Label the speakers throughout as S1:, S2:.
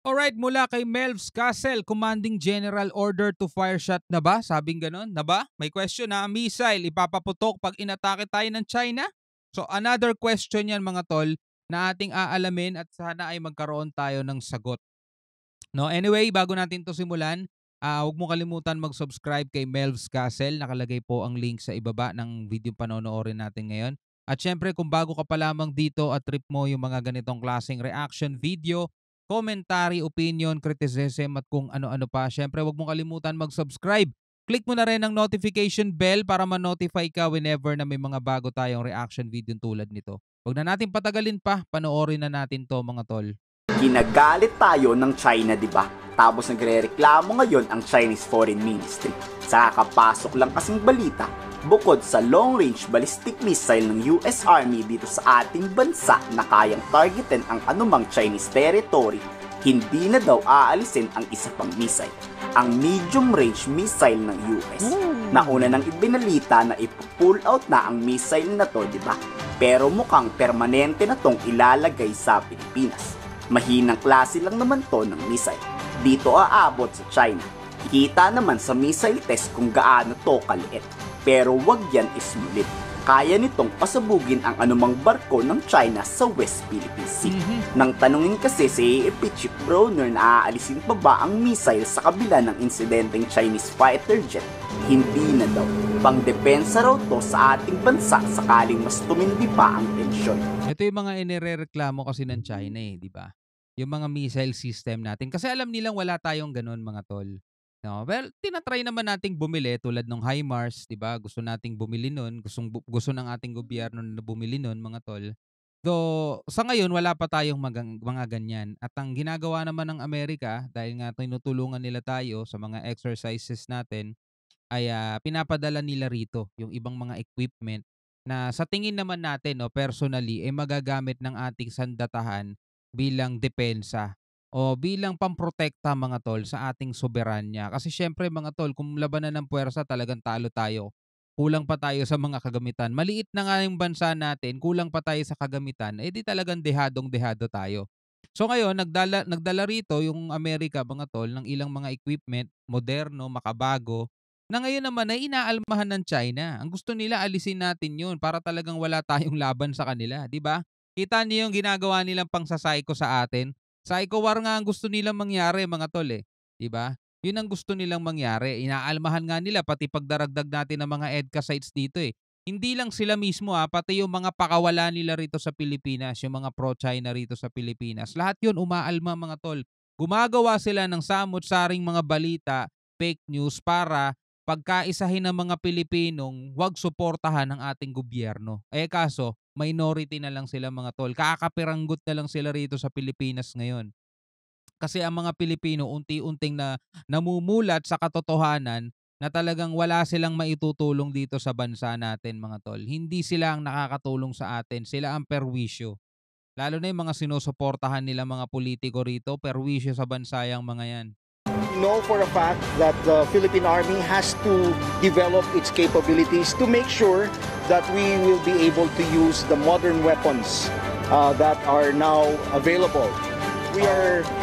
S1: Alright, mula kay Melvs Castle, Commanding General Order to Fire Shot na ba? Sabing ganon, na ba? May question na, missile, ipapaputok pag inatake tayo ng China? So another question yan mga tol na ating aalamin at sana ay magkaroon tayo ng sagot. No, anyway, bago natin 'to simulan, huwag mo kalimutan mag-subscribe kay Melvs Castle. Nakalagay po ang link sa ibaba ng video panonoorin natin ngayon. At syempre, kung bago ka pa lamang dito at trip mo yung mga ganitong klaseng reaction video, commentary, opinion, criticism at kung ano-ano pa, syempre huwag mo kalimutan mag-subscribe. Click mo na rin ang notification bell para ma-notify ka whenever na may mga bago tayong reaction video tulad nito. Huwag na natin patagalin pa, panoorin na natin 'to mga tol.
S2: Ginagalit tayo ng China, di ba? Tapos nagrereklamo ngayon ang Chinese Foreign Ministry. Sa kakapasok lang kasing balita, bukod sa long-range ballistic missile ng US Army dito sa ating bansa na kayang targetin ang anumang Chinese territory, hindi na daw aalisin ang isa pang missile, ang medium-range missile ng US. Nauna nang ibinalita na ipo-pull out na ang missile na to, di ba? Pero mukhang permanente na tong ilalagay sa Pilipinas. Mahinang klase lang naman to ng missile. Dito aabot sa China. Kita naman sa missile test kung gaano to kaliit. Pero wag yan ismulit. Kaya nitong pasabugin ang anumang barko ng China sa West Philippine Sea. Nang tanungin kasi si AFP Chief Browner na aalisin pa ba ang missile sa kabila ng insidenteng Chinese fighter jet, hindi na daw. Pangdepensa raw to sa ating bansa sakaling mas tumindi pa ang tensyon.
S1: Ito yung mga inirereklamo kasi ng China di ba? Yung mga missile system natin. Kasi alam nilang wala tayong ganun mga tol. No? Well, tinatry naman nating bumili tulad ng HIMARS, di ba? Gusto nating bumili nun. Gusto ng ating gobyerno na bumili nun mga tol. Though, sa ngayon, wala pa tayong mga ganyan. At ang ginagawa naman ng Amerika, dahil nga tinutulungan nila tayo sa mga exercises natin, ay pinapadala nila rito yung ibang mga equipment na sa tingin naman natin, no, personally, ay magagamit ng ating sandatahan bilang depensa o bilang pamprotekta mga tol sa ating soberanya. Kasi syempre mga tol, kung labanan ng puwersa talagang talo tayo. Kulang pa tayo sa mga kagamitan. Maliit na nga yung bansa natin, kulang pa tayo sa kagamitan, eh di talagang dehadong-dehado tayo. So ngayon, nagdala rito yung Amerika mga tol ng ilang mga equipment, moderno, makabago, na ngayon naman ay inaalmahan ng China. Ang gusto nila alisin natin yun para talagang wala tayong laban sa kanila, di ba? Kita niyo yung ginagawa nilang pangsa-psycho sa atin. Psycho war nga ang gusto nilang mangyari mga tol 'di ba? 'Yun ang gusto nilang mangyari. Inaalmahan nga nila pati pagdaragdag natin ng mga EDCA sites dito Hindi lang sila mismo pati yung mga pakawala nila rito sa Pilipinas, yung mga pro-China rito sa Pilipinas. Lahat 'yun umaalma mga tol. Gumagawa sila ng samot-saring mga balita, fake news para pagkaisahin ng mga Pilipinong wag suportahan ng ating gobyerno. Eh kaso, minority na lang sila mga tol. Kakapiranggot na lang sila rito sa Pilipinas ngayon. Kasi ang mga Pilipino unti-unting namumulat sa katotohanan na talagang wala silang maitutulong dito sa bansa natin mga tol. Hindi sila ang nakakatulong sa atin, sila ang perwisyo. Lalo na yung mga sinusuportahan nila mga politiko rito, perwisyo sa bansa yung mga yan.
S3: Know for a fact that the Philippine Army has to develop its capabilities to make sure that we will be able to use the modern weapons that are now available.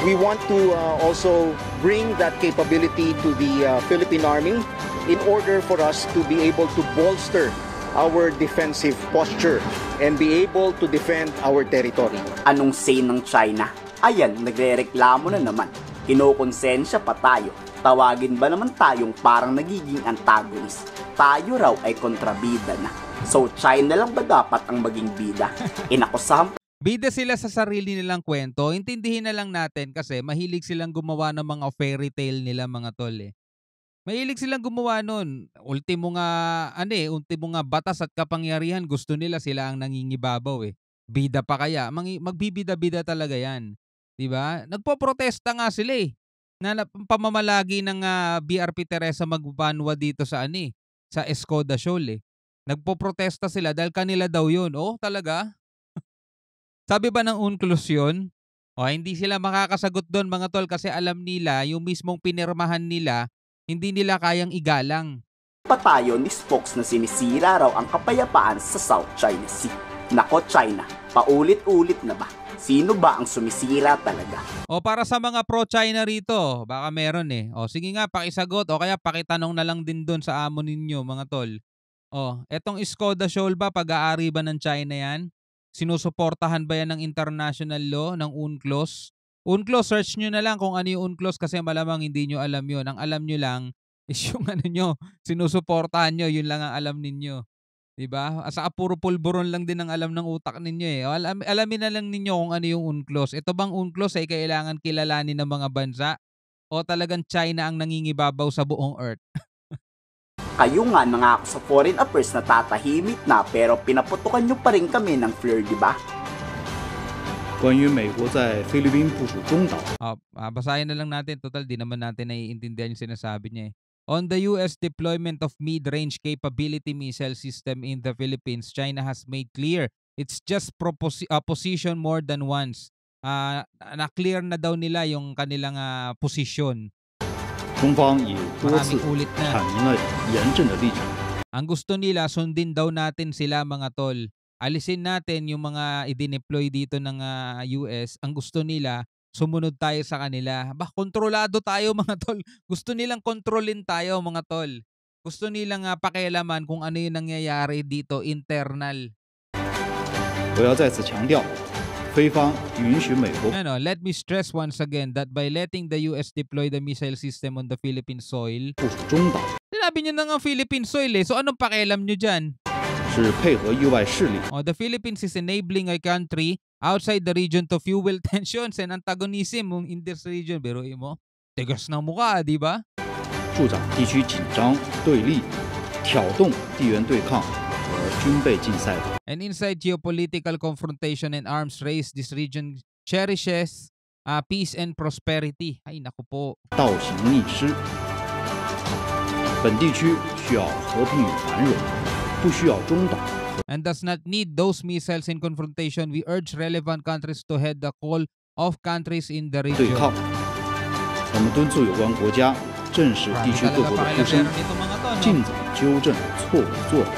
S3: We want to also bring that capability to the Philippine Army in order for us to be able to bolster our defensive posture and be able to defend our territory.
S2: Anong say ng China? Ayan, nagrereklamo na naman. Kinokonsensya pa tayo. Tawagin ba naman tayong parang nagiging antagonist? Tayo raw ay kontrabida na. So China lang ba dapat ang maging bida? Inakusahan
S1: bida sila sa sarili nilang kwento. Intindihin na lang natin kasi mahilig silang gumawa ng mga fairy tale nila mga tol Mahilig silang gumawa nun. Ultimo nga batas at kapangyarihan, gusto nila sila ang nangingibabaw Bida pa kaya? Magbibida-bida talaga yan. 'Di ba? Nagpoprotesta nga sila na pamamalagi ng BRP Teresa Magbanwa dito sa sa Escoda Shoal Nagpoprotesta sila dahil kanila daw 'yun. Oh, talaga? Sabi ba ng UNCLOS yun? Hindi sila makakasagot doon mga tol kasi alam nila yung mismong pinirmahan nila, hindi nila kayang igalang.
S2: pa tayo ni Spokes na sinisira raw ang kapayapaan sa South China Sea. Nako China, paulit-ulit na ba? Sino ba ang sumisira talaga?
S1: O para sa mga pro-China rito, baka meron eh. O sige nga, pakisagot o kaya pakitanong na lang din doon sa amo ninyo mga tol. O, etong Skoda Shoal ba, pag-aari ba ng China yan? Sinusuportahan ba yan ng international law, ng UNCLOS? UNCLOS, search nyo na lang kung ano yung UNCLOS kasi malamang hindi nyo alam yun. Ang alam nyo lang is yung ano nyo, sinusuportahan nyo, yun lang ang alam ninyo. 'Di ba? Saka puro pulburon lang din ang alam ng utak ninyo eh. O, alamin na lang ninyo kung ano yung UNCLOS. Ito bang UNCLOS ay kailangan kilalanin ng mga bansa o talagang China ang nangingibabaw sa buong earth?
S2: Kayo nga nangako sa foreign affairs na tatahimik na pero pinaputukan nyo pa rin kami ng FLIR, di ba?
S4: 关于美国在菲律宾部署中导
S1: Basahin na lang natin. Total, di naman natin naiintindihan yung sinasabi niya eh. On the U.S. deployment of mid-range capability missile system in the Philippines, China has made clear it's just position more than once. Na-clear na daw nila yung kanilang posisyon.
S4: 中方已多次
S1: Maraming ulit na.
S4: 阐明了严正的立场。
S1: Ang gusto nila, sundin daw natin sila mga tol. Alisin natin yung mga i-deploy dito ng US. Ang gusto nila, sumunod tayo sa kanila. Kontrolado tayo mga tol. Gusto nilang kontrolin tayo mga tol. Gusto nilang pakialaman kung ano yung nangyayari dito internal.
S4: 我要再次强调，菲方允许美国
S1: Let me stress once again that by letting the US deploy the missile system on the Philippine soil,
S4: 部署中导，
S1: sinabi nyo na nga Philippine soil eh. So anong pakialam nyo dyan?
S4: 是配合域外势力
S1: The Philippines is enabling a country outside the region to fuel tensions and antagonism in this region. Biruin mo, tigas ng mukha, di ba?
S4: 助长地区紧张对立，挑动地缘对抗和军备竞赛的
S1: And inside geopolitical confrontation and arms race, this region cherishes peace and prosperity. Ay, naku po.
S4: 倒行逆施。本地区需要和平与繁荣，不需要中导。
S1: And does not need those missiles in confrontation. We urge relevant countries to heed the call of countries in the
S4: 对
S1: region.
S4: 抗。我们敦促有关国家正视地区各国的呼声，
S1: nito mga to, no?
S4: 尽早纠正错误作为。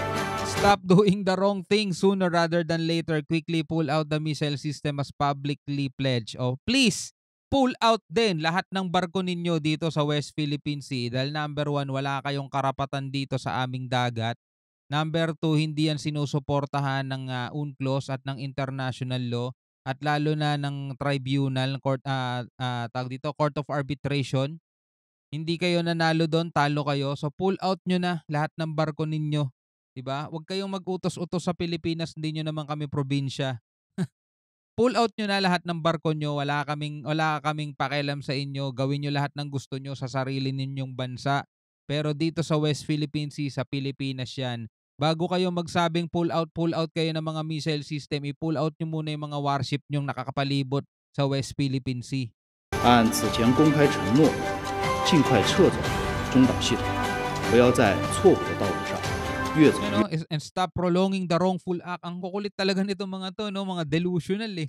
S1: Stop doing the wrong thing sooner rather than later. Quickly pull out the missile system as publicly pledged. Please, pull out din lahat ng barko ninyo dito sa West Philippine Sea. Dahil number 1, wala kayong karapatan dito sa aming dagat. Number 2, hindi yan sinusuportahan ng UNCLOS at ng international law. At lalo na ng tribunal, court of arbitration. Hindi kayo nanalo doon, talo kayo. So pull out nyo na lahat ng barko ninyo. Diba? Huwag kayong mag-utos-utos sa Pilipinas, hindi nyo naman kami probinsya. Pull out nyo na lahat ng barko nyo, wala kaming pakialam sa inyo, gawin nyo lahat ng gusto nyo sa sarili ninyong bansa. Pero dito sa West Philippine Sea, sa Pilipinas yan, bago kayo magsabing pull out kayo ng mga missile system, i-pull out nyo muna yung mga warship nyong nakakapalibot sa West Philippine Sea.
S4: 按此前公开承诺，尽快撤走中导系统，不要在错误的道路上越走越
S1: And stop prolonging the wrongful act. Ang kukulit talaga nito mga to, no? Mga delusional eh.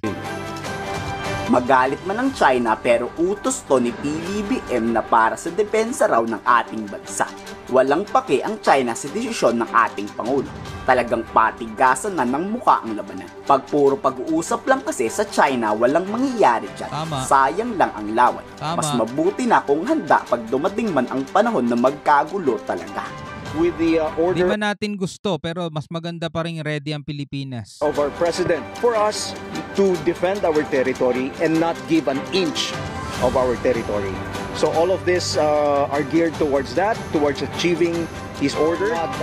S2: Magalit man ang China pero utos to ni PBBM na para sa depensa raw ng ating bansa. Walang pake ang China sa desisyon ng ating Pangulo. Talagang patigasan na ng mukha ang labanan. Pag puro pag-uusap lang kasi sa China, walang mangyayari dyan.
S1: Tama.
S2: Sayang lang ang laway.
S1: Tama.
S2: Mas mabuti na kung handa pag dumating man ang panahon na magkagulo talaga.
S3: With the
S1: Di
S3: order
S1: ba natin gusto pero mas maganda pa rin ready ang Pilipinas.
S3: of our president for us to defend our territory and not give an inch of our territory. So all of this are geared towards that, towards achieving his order, not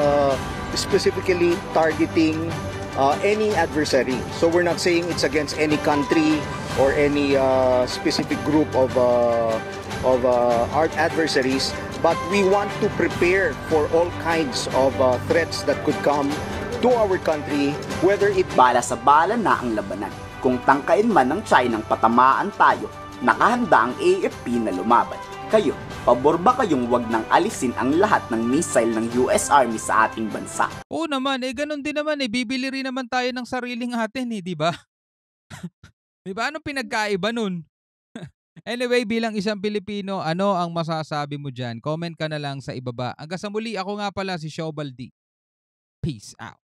S3: specifically targeting any adversary. So we're not saying it's against any country or any specific group of our adversaries, but we want to prepare for all kinds of threats that could come to our country, whether it
S2: Bala sa bala na ang labanan. Kung tangkain man ng China ang patamaan tayo, nakahanda ang AFP na lumaban. Kayo, pabor ba kayong wag nang alisin ang lahat ng missile ng US Army sa ating bansa?
S1: Oo naman, ganun din naman bibili rin naman tayo ng sariling atin di ba? Di ba? Anong pinagkaiba nun? Anyway, bilang isang Pilipino, ano ang masasabi mo dyan? Comment ka na lang sa ibaba. Hanggang sa muli, ako nga pala si Shobaldi. Peace out.